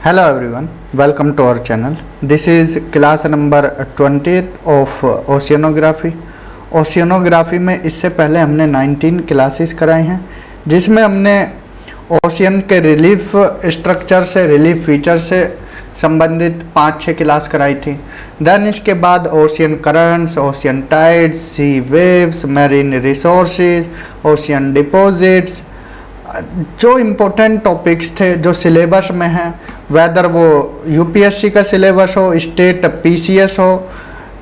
Hello everyone, welcome to our channel. This is class number 20th of oceanography. Oceanography में इससे पहले हमने 19 classes कराए हैं, जिसमें हमने ओशियन के रिलीफ स्ट्रक्चर से, रिलीफ फीचर से संबंधित 5-6 क्लास कराई थी। देन इसके बाद ocean currents, ocean tides, sea waves, marine resources, ocean deposits, जो इम्पोर्टेंट टॉपिक्स थे जो सिलेबस में हैं, वेदर वो यूपीएससी का सिलेबस हो, स्टेट पीसीएस हो,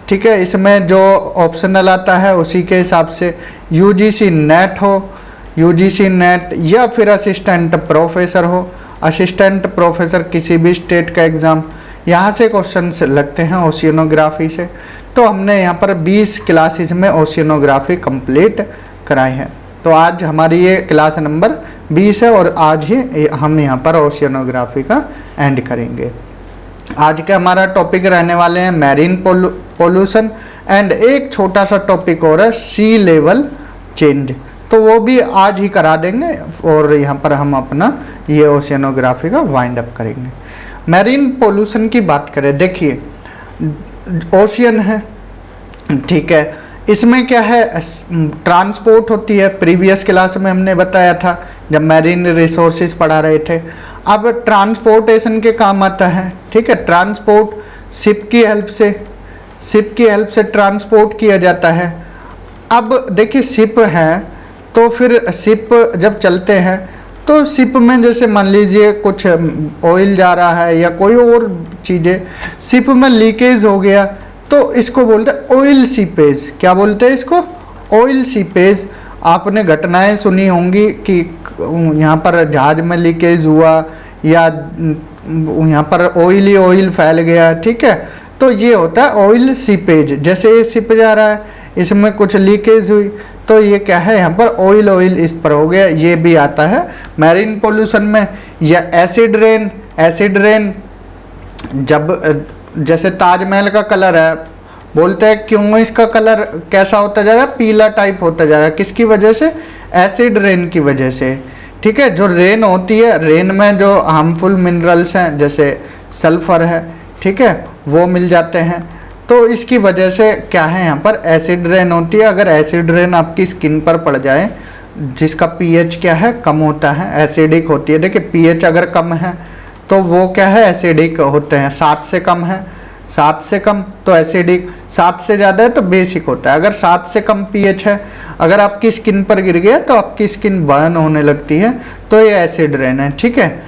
ठीक है, इसमें जो ऑप्शनल आता है उसी के हिसाब से, यूजीसी नेट हो, यूजीसी नेट या फिर असिस्टेंट प्रोफेसर हो, असिस्टेंट प्रोफेसर किसी भी स्टेट का एग्ज़ाम, यहाँ से क्वेश्चंस लगते हैं ओशियनोग्राफी से। तो हमने यहाँ पर 20 क्लासेस में ओशियनोग्राफी कंप्लीट कराई है। तो आज हमारी ये क्लास नंबर 20 है और आज ही हम यहाँ पर ओशियनोग्राफी का एंड करेंगे। आज का हमारा टॉपिक रहने वाले हैं मैरीन पोल्यूशन एंड एक छोटा सा टॉपिक और है सी लेवल चेंज, तो वो भी आज ही करा देंगे और यहाँ पर हम अपना ये ओशियनोग्राफी का वाइंड अप करेंगे। मैरीन पोल्यूशन की बात करें, देखिए ओशियन है, ठीक है, इसमें क्या है, ट्रांसपोर्ट होती है। प्रीवियस क्लास में हमने बताया था जब मैरीन रिसोर्सेज पढ़ा रहे थे। अब ट्रांसपोर्टेशन के काम आता है, ठीक है, ट्रांसपोर्ट शिप की हेल्प से ट्रांसपोर्ट किया जाता है। अब देखिए शिप है तो फिर शिप जब चलते हैं तो शिप में जैसे मान लीजिए कुछ ऑयल जा रहा है या कोई और चीज़ें, शिप में लीकेज हो गया तो इसको बोलते हैं ऑयल सीपेज। क्या बोलते हैं इसको? Oil seepage. आपने घटनाएं सुनी होंगी कि यहाँ पर जहाज में लीकेज हुआ या यहाँ पर ऑयल फैल गया, ठीक है, तो ये होता है ऑयल सीपेज। जैसे ये शिप जा रहा है, इसमें कुछ लीकेज हुई तो ये क्या है, यहाँ पर ऑयल इस पर हो गया, ये भी आता है मैरीन पोल्यूशन में। या एसिड रेन, जब जैसे ताजमहल का कलर है, बोलते हैं क्यों इसका कलर कैसा होता जा रहा है, पीला टाइप होता जा रहा है, किसकी वजह से? एसिड रेन की वजह से, ठीक है। जो रेन होती है, रेन में जो हार्मफुल मिनरल्स हैं जैसे सल्फर है, ठीक है, वो मिल जाते हैं, तो इसकी वजह से क्या है, यहाँ पर एसिड रेन होती है। अगर एसिड रेन आपकी स्किन पर पड़ जाए, जिसका पीएच क्या है, कम होता है, एसिडिक होती है। देखिए पीएच अगर कम है तो वो क्या है, एसिडिक होते हैं। 7 से कम है, 7 से कम तो एसिडिक, 7 से ज़्यादा है तो बेसिक होता है। अगर 7 से कम पीएच है, अगर आपकी स्किन पर गिर गया तो आपकी स्किन बर्न होने लगती है, तो ये एसिड रेन है, ठीक है।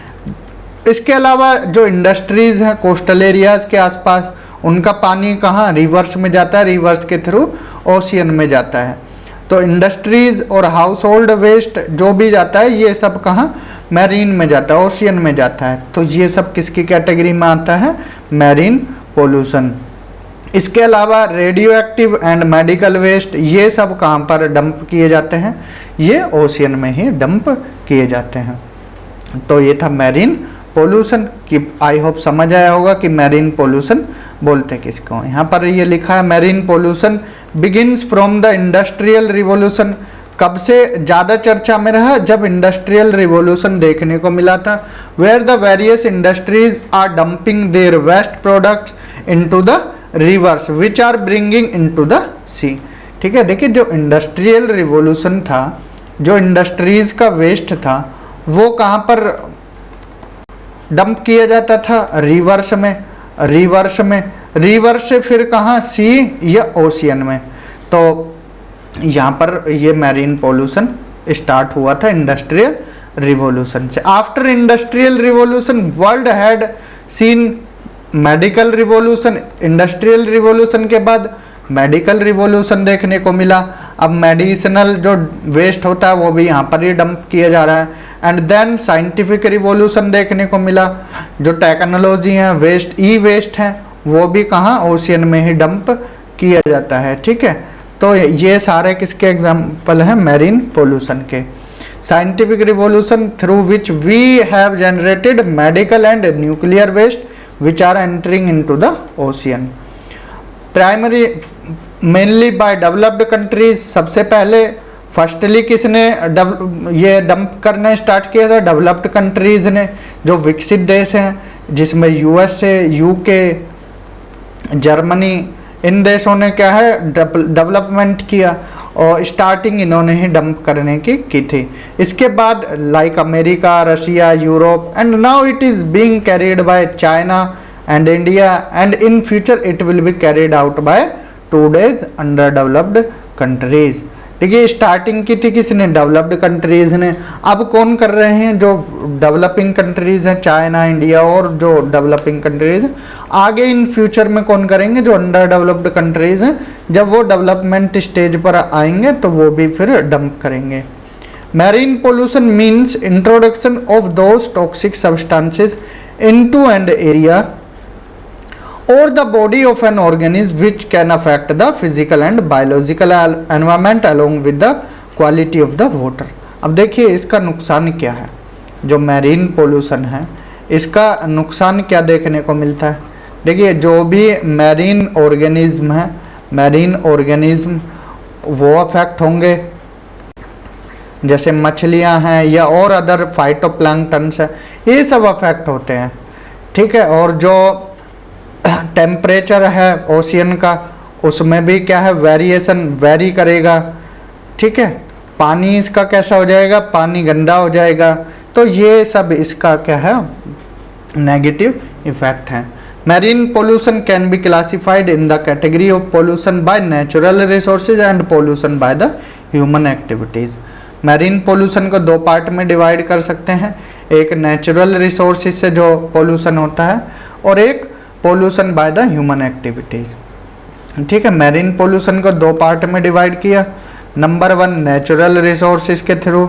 इसके अलावा जो इंडस्ट्रीज़ हैं कोस्टल एरियाज़ के आसपास, उनका पानी कहाँ, रिवर्स में जाता है, रिवर्स के थ्रू ओशियन में जाता है। तो इंडस्ट्रीज़ और हाउस होल्ड वेस्ट जो भी जाता है, ये सब कहाँ, मैरीन में जाता है, ओशियन में जाता है। तो ये सब किसकी कैटेगरी में आता है, मैरीन पोल्यूशन। इसके अलावा radioactive and medical waste, ये सब कहाँ पर डंप किए जाते हैं, ये ओशियन में ही डंप किए जाते हैं। तो ये था मैरीन पोल्यूशन की। आई होप समझ आया होगा कि मैरीन पोल्यूशन बोलते किसको। यहाँ पर ये लिखा है marine pollution begins from the industrial revolution. कब से ज़्यादा चर्चा में रहा? जब इंडस्ट्रियल रिवॉल्यूशन देखने को मिला था, where the various industries are dumping their waste products into the rivers which are bringing into the sea, ठीक है। देखिए जो इंडस्ट्रियल रिवॉल्यूशन था, जो इंडस्ट्रीज का वेस्ट था, वो कहाँ पर डंप किया जाता था? रिवर्स से फिर कहाँ, सी या ओशियन में। तो यहाँ पर ये मैरीन पोल्यूशन स्टार्ट हुआ था इंडस्ट्रियल रिवॉल्यूशन से। After industrial revolution world had seen medical revolution. Industrial revolution के बाद मेडिकल रिवॉल्यूशन देखने को मिला। अब मेडिसिनल जो वेस्ट होता है वो भी यहाँ पर ही डंप किया जा रहा है। एंड देन साइंटिफिक रिवॉल्यूशन देखने को मिला। जो टेक्नोलॉजी है, वेस्ट है, वो भी कहाँ, ओशियन में ही डंप किया जाता है, ठीक है। तो ये सारे किसके एग्जाम्पल हैं, मैरीन पोल्यूशन के। Scientific revolution through which we have generated medical and nuclear waste which are entering into the ocean. Primary mainly by developed countries, सबसे पहले फर्स्टली किसने ये डंप करने स्टार्ट किया था? डेवलप्ड कंट्रीज ने, जो विकसित देश हैं, जिसमें यूएसए, यूके, जर्मनी, इन देशों ने क्या है डेवलपमेंट किया और स्टार्टिंग इन्होंने ही डंप करने की थी। इसके बाद like America, Russia, Europe, and now it is being carried by China and India, and in future it will be carried out by today's under developed countries. देखिए स्टार्टिंग की थी किसने, डेवलप्ड कंट्रीज ने। अब कौन कर रहे हैं, जो डेवलपिंग कंट्रीज हैं, चाइना, इंडिया और जो डेवलपिंग कंट्रीज। आगे इन फ्यूचर में कौन करेंगे, जो अंडर डेवलप्ड कंट्रीज हैं, जब वो डेवलपमेंट स्टेज पर आएंगे तो वो भी फिर डंप करेंगे। Marine pollution means introduction of those toxic substances into an area or the body of an organism which can affect the physical and biological environment along with the quality of the water। अब देखिए इसका नुकसान क्या है, जो marine pollution है इसका नुकसान क्या देखने को मिलता है। देखिए जो भी मैरीन ऑर्गेनिज्म है, मैरीन ऑर्गेनिज्म वो अफेक्ट होंगे, जैसे मछलियां हैं या और अदर फाइटोप्लैंक्टन्स है, ये सब अफेक्ट होते हैं, ठीक है। और जो टेम्परेचर है ओशियन का, उसमें भी क्या है वेरिएशन, वेरी करेगा, ठीक है। पानी इसका कैसा हो जाएगा, पानी गंदा हो जाएगा, तो ये सब इसका क्या है नेगेटिव इफेक्ट है। Marine pollution can be classified in the category of pollution by natural resources and pollution by the human activities. Marine pollution को दो पार्ट में डिवाइड कर सकते हैं, एक नेचुरल रिसोर्सेज से जो पोल्यूशन होता है और एक pollution by the human activities, ठीक है। मैरीन पोल्यूशन को दो पार्ट में डिवाइड किया, नंबर 1 नेचुरल रिसोर्सेज के थ्रू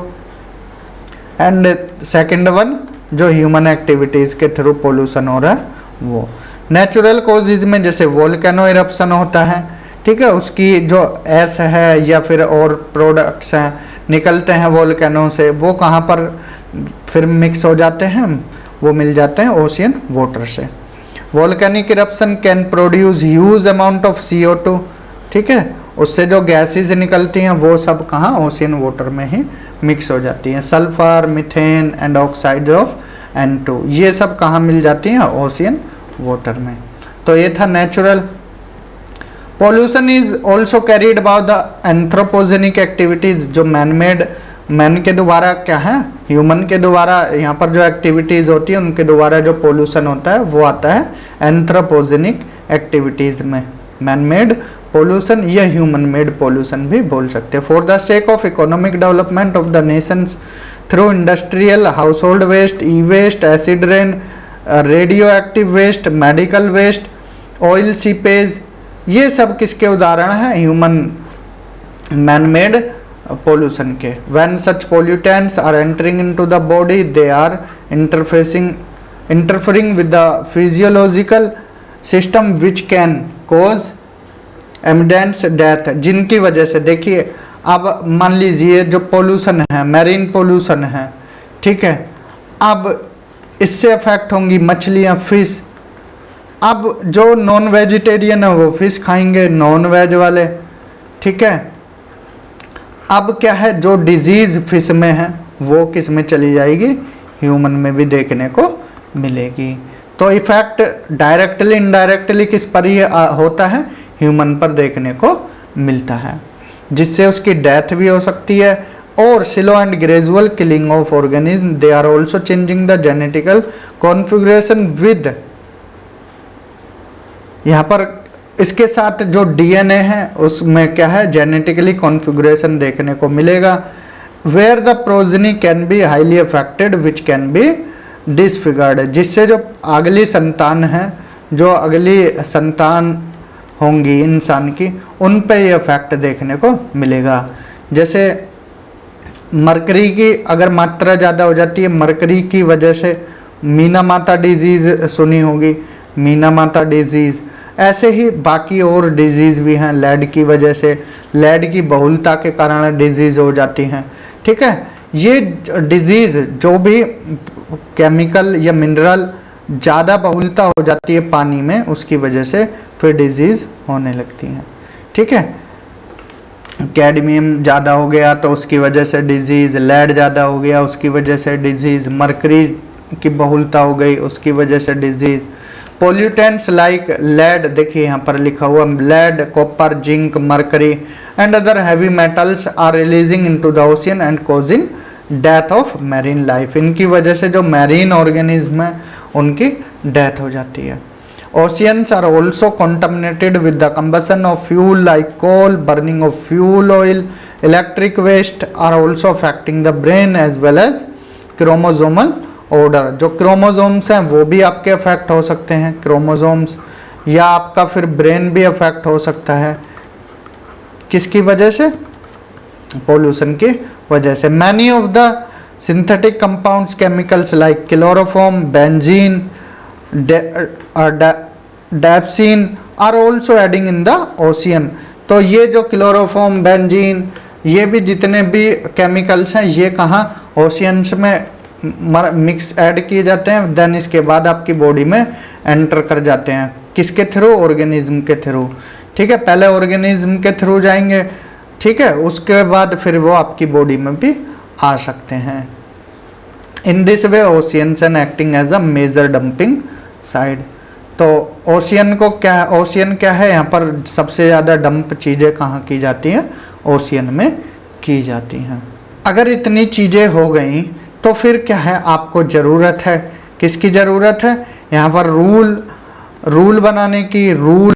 एंड सेकंड वन जो ह्यूमन एक्टिविटीज के थ्रू पोल्यूशन हो रहा है वो। नेचुरल कॉजेज में जैसे वोल्केनो इरप्शन होता है, ठीक है, उसकी जो ऐश है या फिर और प्रोडक्ट्स हैं निकलते हैं वोल्केनो से, वो कहाँ पर फिर मिक्स हो जाते हैं, वो मिल जाते हैं ओशियन वाटर से। Volcanic eruption can produce huge amount of CO2, ठीक है, उससे जो गैसेज निकलती हैं वो सब कहाँ ओशियन वाटर में ही मिक्स हो जाती हैं। Sulphur, methane and oxide of N2 ये सब कहाँ मिल जाती हैं ओशियन वाटर में। तो ये था natural. Pollution is also carried by the anthropogenic activities, जो मैन के द्वारा क्या है, ह्यूमन के द्वारा यहाँ पर जो एक्टिविटीज़ होती है उनके द्वारा जो पोल्यूशन होता है वो आता है एंथ्रोपोजेनिक एक्टिविटीज़ में। मैन मेड पोल्यूशन या ह्यूमन मेड पोल्यूशन भी बोल सकते हैं। For the sake of economic development of the nations through industrial, household waste, e waste, acid rain, radioactive waste, medical waste, oil seepage, ये सब किसके उदाहरण हैं, ह्यूमन मैन मेड pollution के। when such pollutants are entering into the body they are interfering with the physiological system which can cause immediate death, जिनकी वजह से देखिए अब मान लीजिए जो पोल्यूशन है, मैरीन पोल्यूशन है, ठीक है, अब इससे अफेक्ट होंगी मछलियाँ, फिश। अब जो नॉन वेजिटेरियन है वो फिश खाएंगे, नॉन वेज वाले, ठीक है। अब क्या है, जो डिजीज फिश में है वो किस में चली जाएगी, ह्यूमन में भी देखने को मिलेगी। तो इफेक्ट डायरेक्टली इनडायरेक्टली किस पर ही होता है, ह्यूमन पर देखने को मिलता है, जिससे उसकी डेथ भी हो सकती है। और slow and gradual killing of organism, they are also changing the genetical configuration with, यहाँ पर इसके साथ जो DNA है उसमें क्या है जेनेटिकली कॉन्फ़िगरेशन देखने को मिलेगा। Where the progeny can be highly affected which can be disfigured, जिससे जो अगली संतान है, जो अगली संतान होंगी इंसान की, उन पे ये इफेक्ट देखने को मिलेगा। जैसे मरकरी की अगर मात्रा ज़्यादा हो जाती है, मरकरी की वजह से मीना माता डिजीज़ सुनी होगी, मीना माता डिजीज़, ऐसे ही बाकी और डिजीज़ भी हैं। लेड की वजह से, लेड की बहुलता के कारण डिजीज़ हो जाती हैं, ठीक है। ये डिजीज़ जो भी केमिकल या मिनरल ज़्यादा बहुलता हो जाती है पानी में, उसकी वजह से फिर डिजीज़ होने लगती हैं, ठीक है। कैडमियम ज़्यादा हो गया तो उसकी वजह से डिजीज़, लेड ज़्यादा हो गया उसकी वजह से डिजीज़, मरकरी की बहुलता हो गई, उसकी वजह से डिजीज। पोल्यूटेंट्स लाइक लेड, देखिए यहाँ पर लिखा हुआ lead, copper, zinc, mercury and other heavy metals are releasing into the ocean and causing death of marine life. इनकी वजह से जो मैरीन ऑर्गेनिज्म है उनकी डेथ हो जाती है। Oceans are also contaminated with the combustion of fuel like coal, burning of fuel oil, electric waste are also affecting the brain as well as chromosomal order। जो क्रोमोसोम्स हैं वो भी आपके अफेक्ट हो सकते हैं, क्रोमोसोम्स, या आपका फिर ब्रेन भी अफेक्ट हो सकता है। किसकी वजह से? पोल्यूशन की वजह से। Many of the synthetic compounds chemicals like chloroform, benzene, dapsone are also adding in the ocean. तो ये जो क्लोरोफॉर्म, बेंजीन, ये भी जितने भी केमिकल्स हैं ये कहाँ ओशियंस में मिक्स ऐड किए जाते हैं, देन इसके बाद आपकी बॉडी में एंटर कर जाते हैं। किसके थ्रू? ऑर्गेनिज्म के थ्रू। ठीक है, पहले ऑर्गेनिज्म के थ्रू जाएंगे, ठीक है, उसके बाद फिर वो आपकी बॉडी में भी आ सकते हैं। In this way oceans and acting as a major dumping site. तो ओशियन को क्या, ओशियन क्या है? यहाँ पर सबसे ज़्यादा डंप चीज़ें कहाँ की जाती हैं? ओशियन में की जाती हैं। अगर इतनी चीज़ें हो गई तो फिर क्या है, आपको ज़रूरत है, किसकी ज़रूरत है? यहाँ पर रूल बनाने की, रूल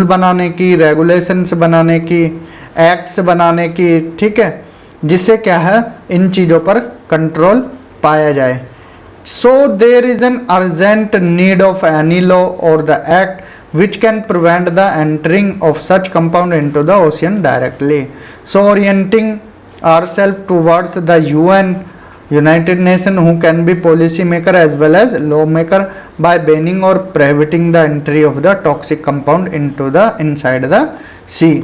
बनाने की, रेगुलेशंस बनाने की, एक्ट्स बनाने की, ठीक है, जिससे क्या है इन चीज़ों पर कंट्रोल पाया जाए। So there is an urgent need of any law or the act which can prevent the entering of such compound into the ocean directly. So orienting ourselves towards the UN, United Nations, who can be policy maker as well as lawmaker by banning or prohibiting the entry of the toxic compound into the inside the sea।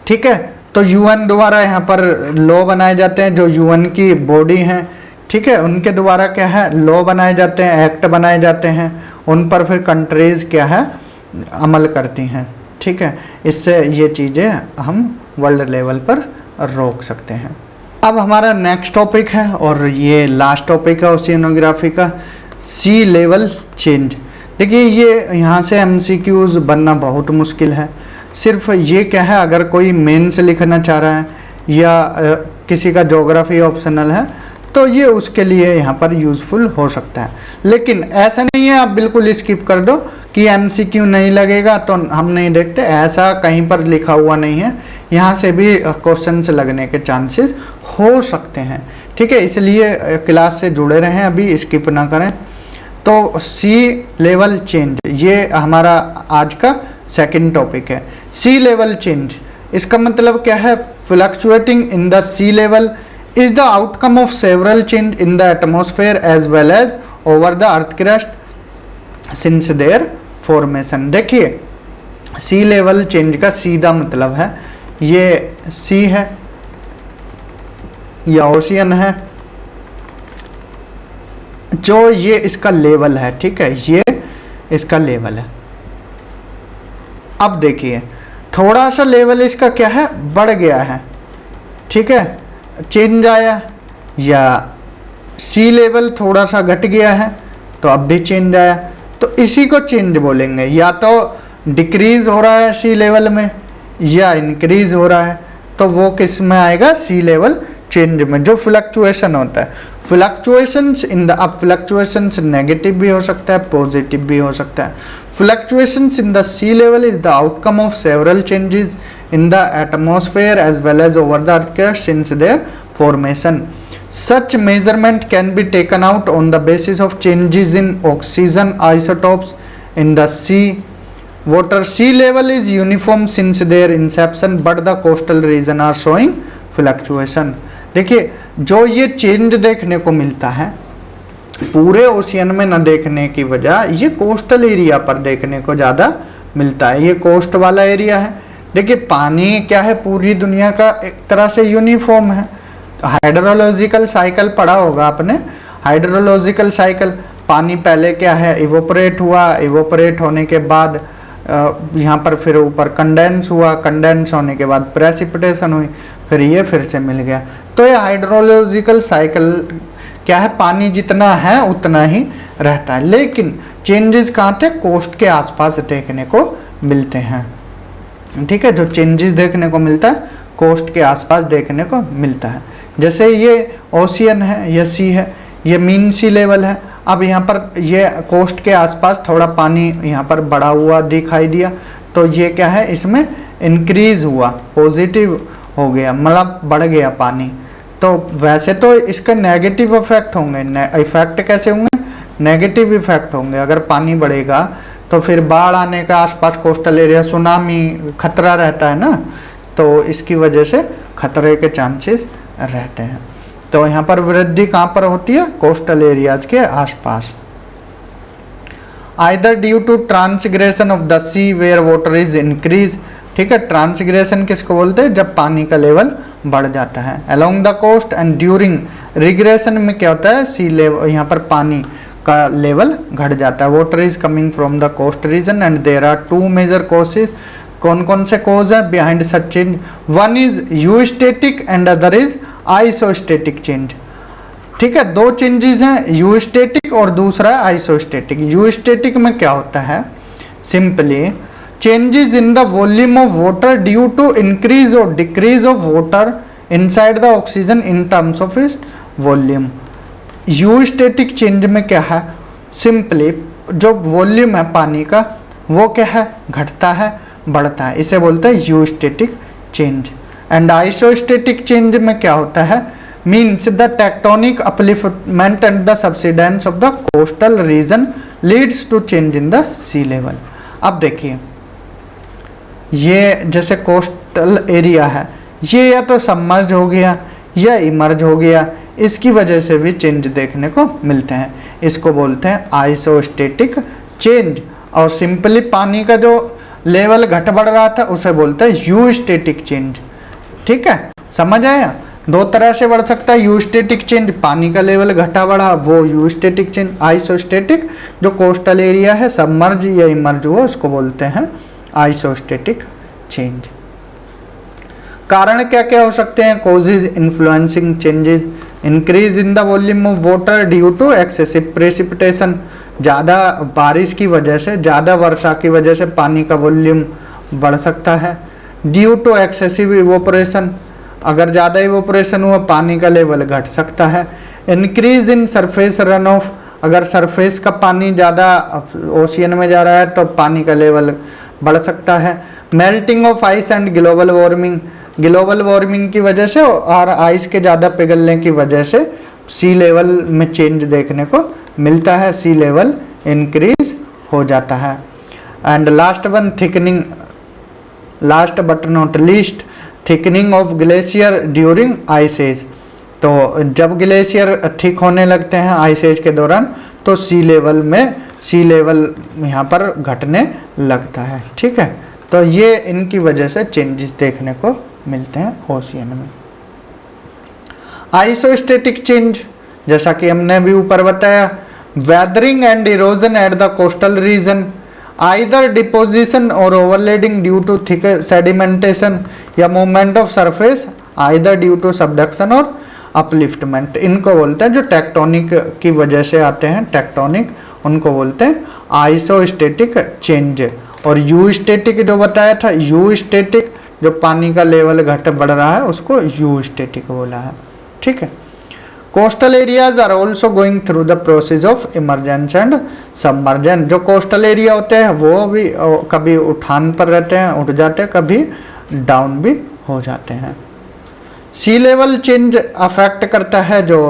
ठीक है, तो UN द्वारा यहाँ पर law बनाए जाते हैं, जो यूएन की बॉडी हैं, ठीक है, उनके द्वारा क्या है लॉ बनाए जाते हैं, एक्ट बनाए जाते हैं, उन पर फिर कंट्रीज क्या है अमल करती हैं। ठीक है, इससे ये चीज़ें हम वर्ल्ड लेवल पर रोक सकते हैं। अब हमारा नेक्स्ट टॉपिक है और ये लास्ट टॉपिक है ओशियनोग्राफी का, सी लेवल चेंज। देखिए ये यहाँ से एमसीक्यूज बनना बहुत मुश्किल है। सिर्फ ये क्या है, अगर कोई मेंस लिखना चाह रहा है या किसी का ज्योग्राफी ऑप्शनल है तो ये उसके लिए यहाँ पर यूज़फुल हो सकता है, लेकिन ऐसा नहीं है आप बिल्कुल स्किप कर दो कि एमसीक्यू नहीं लगेगा तो हम नहीं देखते, ऐसा कहीं पर लिखा हुआ नहीं है। यहाँ से भी क्वेश्चंस लगने के चांसेस हो सकते हैं। ठीक है, इसलिए क्लास से जुड़े रहें, अभी स्किप ना करें। तो सी लेवल चेंज ये हमारा आज का सेकंड टॉपिक है। सी लेवल चेंज इसका मतलब क्या है? Fluctuating in the sea level is the outcome of several change in the atmosphere as well as over the earth crust since their formation। देखिए सी लेवल चेंज का सीधा मतलब है, ये सी है या ओशियन है, जो ये इसका लेवल है, ठीक है, ये इसका लेवल है। अब देखिए थोड़ा सा लेवल इसका क्या है बढ़ गया है, ठीक है, चेंज आया, या सी लेवल थोड़ा सा घट गया है तो अब भी चेंज आया, तो इसी को चेंज बोलेंगे। या तो डिक्रीज हो रहा है सी लेवल में या इंक्रीज हो रहा है, तो वो किस में आएगा? सी लेवल चेंज में, जो फ्लक्चुएशन होता है। फ्लक्चुएशंस इन द, अब फ्लक्चुएशंस नेगेटिव भी हो सकता है, पॉजिटिव भी हो सकता है। Fluctuations in the sea level is the outcome of several changes in the atmosphere as well as over the earth crust since their formation. Such measurement can be taken out on the basis of changes in oxygen isotopes in the sea water. Sea level is uniform since their inception but the coastal region are showing fluctuation। देखिए जो ये change देखने को मिलता है पूरे ocean में न देखने की वजह ये कोस्टल एरिया पर देखने को ज़्यादा मिलता है। ये कोस्ट वाला एरिया है। देखिए पानी क्या है, पूरी दुनिया का एक तरह से यूनिफॉर्म है। हाइड्रोलॉजिकल साइकिल पढ़ा होगा आपने, हाइड्रोलॉजिकल साइकिल, पानी पहले क्या है इवोपरेट हुआ, इवोपरेट होने के बाद यहाँ पर फिर ऊपर कंडेंस हुआ, कंडेंस होने के बाद प्रेसिपिटेशन हुई, फिर ये फिर से मिल गया। तो ये हाइड्रोलॉजिकल साइकिल क्या है, पानी जितना है उतना ही रहता है, लेकिन चेंजेस कहाँ थे, कोस्ट के आसपास देखने को मिलते हैं। ठीक है, जो चेंजेस देखने को मिलता है कोस्ट के आसपास देखने को मिलता है। जैसे ये ओशियन है, ये सी है, ये मीन सी लेवल है। अब यहाँ पर ये कोस्ट के आसपास थोड़ा पानी यहाँ पर बढ़ा हुआ दिखाई दिया, तो ये क्या है, इसमें इंक्रीज हुआ, पॉजिटिव हो गया, मतलब बढ़ गया पानी। तो वैसे तो इसके नेगेटिव इफेक्ट होंगे, इफेक्ट कैसे होंगे, नेगेटिव इफेक्ट होंगे। अगर पानी बढ़ेगा तो फिर बाढ़ आने का आसपास कोस्टल एरिया, सुनामी खतरा रहता है ना, तो इसकी वजह से खतरे के चांसेस रहते हैं। तो यहाँ पर वृद्धि कहाँ पर होती है, कोस्टल एरियाज के आसपास। Either due to transgression of the sea where water is increase. ठीक है, ट्रांसग्रेशन किसको बोलते हैं, जब पानी का लेवल बढ़ जाता है। Along the coast and during regression में क्या होता है, सी लेवल, यहाँ पर पानी का लेवल घट जाता है। Water is coming from the coast region and there are two major causes. कौन कौन से कॉज है behind such change, one is eustatic and other is isostatic change. ठीक है, दो चेंजेस हैं, यूस्टेटिक और दूसरा है आइसोस्टेटिक। यूस्टेटिक में क्या होता है, simply changes in the volume of water due to increase or decrease of water inside the oxygen in terms of its volume। Eustatic change में क्या है, सिंपली जो वॉल्यूम है पानी का वो क्या है, घटता है, बढ़ता है, इसे बोलते हैं eustatic change. And isostatic change में क्या होता है, means the tectonic upliftment and the subsidence of the coastal region leads to change in the sea level. अब देखिए, ये जैसे कोस्टल एरिया है, ये या तो सबमर्ज हो गया या इमर्ज हो गया, इसकी वजह से भी चेंज देखने को मिलते हैं। इसको बोलते हैं आइसोस्टेटिक चेंज। और सिंपली पानी का जो लेवल घट बढ़ रहा था उसे बोलते हैं यूस्टेटिक चेंज। ठीक है, समझ आया, दो तरह से बढ़ सकता है। यूस्टेटिक चेंज, पानी का लेवल घटा बढ़ा, वो यूस्टेटिक चेंज। आइसोस्टेटिक, जो कोस्टल एरिया है सबमर्ज या इमर्ज हुआ, उसको बोलते हैं आइसोस्टेटिक चेंज। कारण क्या क्या हो सकते हैं, causes influencing changes, increase in the volume of water due to excessive precipitation. ज़्यादा बारिश की वजह से, ज़्यादा वर्षा की वजह से पानी का वॉल्यूम बढ़ सकता है। ड्यू टू एक्सेसिव इवोपरेशन, अगर ज़्यादा इवोपरेशन हुआ पानी का लेवल घट सकता है। Increase in surface run of, अगर सरफेस का पानी ज़्यादा ओशियन में जा रहा है तो पानी का लेवल बढ़ सकता है। Melting of ice and global warming, global warming की वजह से और आइस के ज़्यादा पिघलने की वजह से सी लेवल में चेंज देखने को मिलता है, सी लेवल इंक्रीज हो जाता है। And last one, thickening, last but not least, thickening of glacier during ice age. तो जब ग्लेशियर थिक होने लगते हैं आइस एज के दौरान, तो सी लेवल यहाँ पर घटने लगता है। ठीक है, तो ये इनकी वजह से चेंजेस देखने को मिलते हैं ओशियन में। आइसोस्टेटिक चेंज, जैसा कि हमने भी ऊपर बताया, weathering and erosion at the coastal region, either deposition और overloading due to thick sedimentation या movement of surface, either due to subduction और अपलिफ्टमेंट। इनको बोलते हैं जो टेक्टोनिक की वजह से आते हैं, टेक्टोनिक, उनको बोलते हैं आइसोस्टेटिक चेंज। और यूस्टेटिक जो बताया था, यूस्टेटिक जो पानी का लेवल घट बढ़ रहा है उसको यूस्टेटिक बोला है। ठीक है, coastal areas are also going through the process of emergence and submergence. जो कोस्टल एरिया होते हैं वो भी कभी उठान पर रहते हैं, उठ जाते हैं, कभी डाउन भी हो जाते हैं। सी लेवल चेंज अफेक्ट करता है जो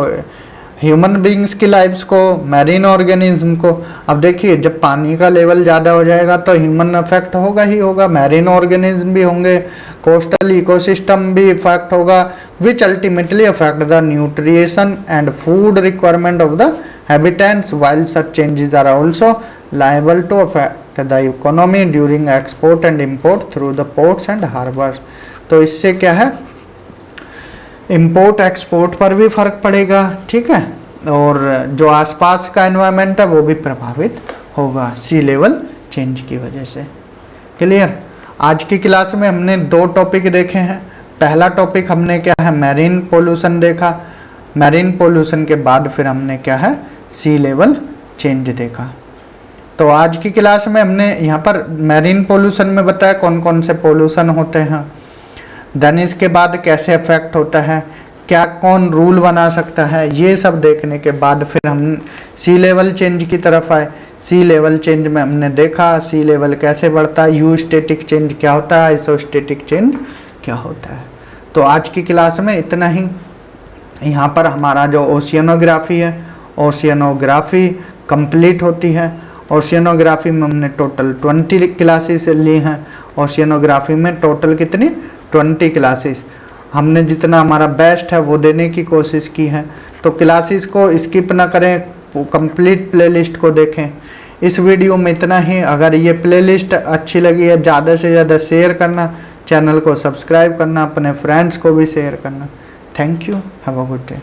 ह्यूमन बींग्स की लाइफ्स को, मैरीन ऑर्गेनिज्म को। अब देखिए, जब पानी का लेवल ज़्यादा हो जाएगा तो ह्यूमन अफेक्ट होगा ही होगा, मैरीन ऑर्गेनिज्म भी होंगे, कोस्टल इकोसिस्टम भी इफेक्ट होगा, which ultimately affect the nutrition and food requirement of the habitants, while such changes are also liable to affect the economy during export and import through the ports and harbors। तो इससे क्या है, import export पर भी फर्क पड़ेगा। ठीक है, और जो आसपास का एनवायरनमेंट है वो भी प्रभावित होगा सी लेवल चेंज की वजह से। क्लियर, आज की क्लास में हमने दो टॉपिक देखे हैं, पहला टॉपिक हमने क्या है, मैरीन पोल्यूशन देखा। मैरीन पोल्यूशन के बाद फिर हमने क्या है, सी लेवल चेंज देखा। तो आज की क्लास में हमने यहाँ पर मैरीन पोल्यूशन में बताया कौन कौन से पोल्यूशन होते हैं, देन इसके बाद कैसे इफेक्ट होता है, क्या कौन रूल बना सकता है, ये सब देखने के बाद फिर हम सी लेवल चेंज की तरफ आए। सी लेवल चेंज में हमने देखा सी लेवल कैसे बढ़ता है, यू स्टैटिक चेंज क्या होता है, आइसोस्टैटिक चेंज क्या होता है। तो आज की क्लास में इतना ही। यहाँ पर हमारा जो ओशियनोग्राफी है, ओशियनोग्राफी कंप्लीट होती है। ओशियनोग्राफी में हमने टोटल 20 क्लासेस ली हैं। ओशियनोग्राफी में टोटल कितनी, 20 क्लासेस। हमने जितना हमारा बेस्ट है वो देने की कोशिश की है। तो क्लासेस को स्किप ना करें, कंप्लीट प्लेलिस्ट को देखें। इस वीडियो में इतना ही। अगर ये प्लेलिस्ट अच्छी लगी है ज़्यादा से ज़्यादा शेयर करना, चैनल को सब्सक्राइब करना, अपने फ्रेंड्स को भी शेयर करना। Thank you, have a good day.